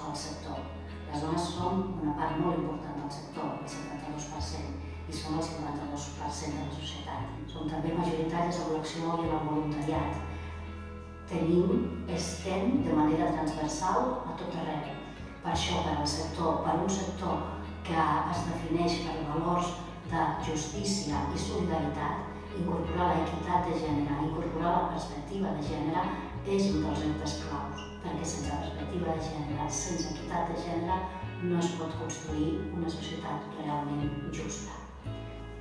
qualsevol sector. Les dones som una part molt important del sector, el 72%, i som el 52% de la societat. Som també majoritàries en l'acció i en el voluntariat. Estem de manera transversal a tot arreu. Per això, per un sector que es defineix per valors de justícia i solidaritat, incorporar l'equitat de gènere, incorporar la perspectiva de gènere és un dels reptes claus, perquè sense perspectiva de gènere, sense equitat de gènere, no es pot construir una societat realment justa.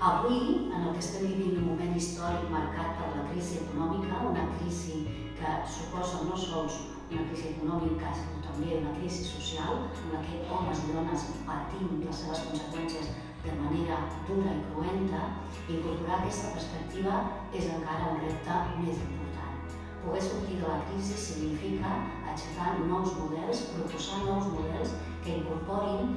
Avui, en el que estem vivint un moment històric marcat per la crisi econòmica, una crisi que suposa no sols una crisi econòmica, sinó també una crisi social, en la que homes i dones patim les seves conseqüències de manera dura i cruenta, incorporar aquesta perspectiva és encara un repte més important. Poder sortir de la crisi significa aixecar nous models, proposar nous models que incorporin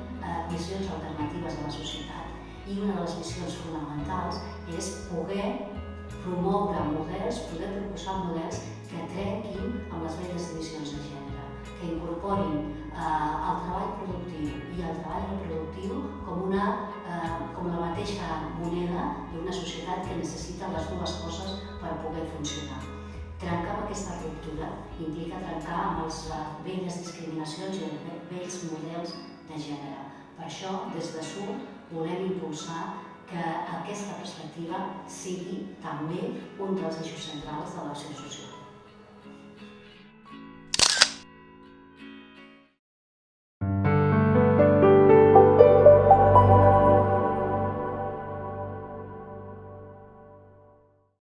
visions alternatives a la societat. I una de les missions fonamentals és poder promoure models, poder proposar models que trenquin amb les velles divisions de gènere, que incorporin el treball productiu i el treball reproductiu com la mateixa moneda d'una societat que necessita les dues coses per poder funcionar. Trencar amb aquesta ruptura implica trencar amb les velles discriminacions i els vells models de gènere. Per això, des de SUR, volem impulsar que aquesta perspectiva sigui també un dels eixos centrals de l'acció social.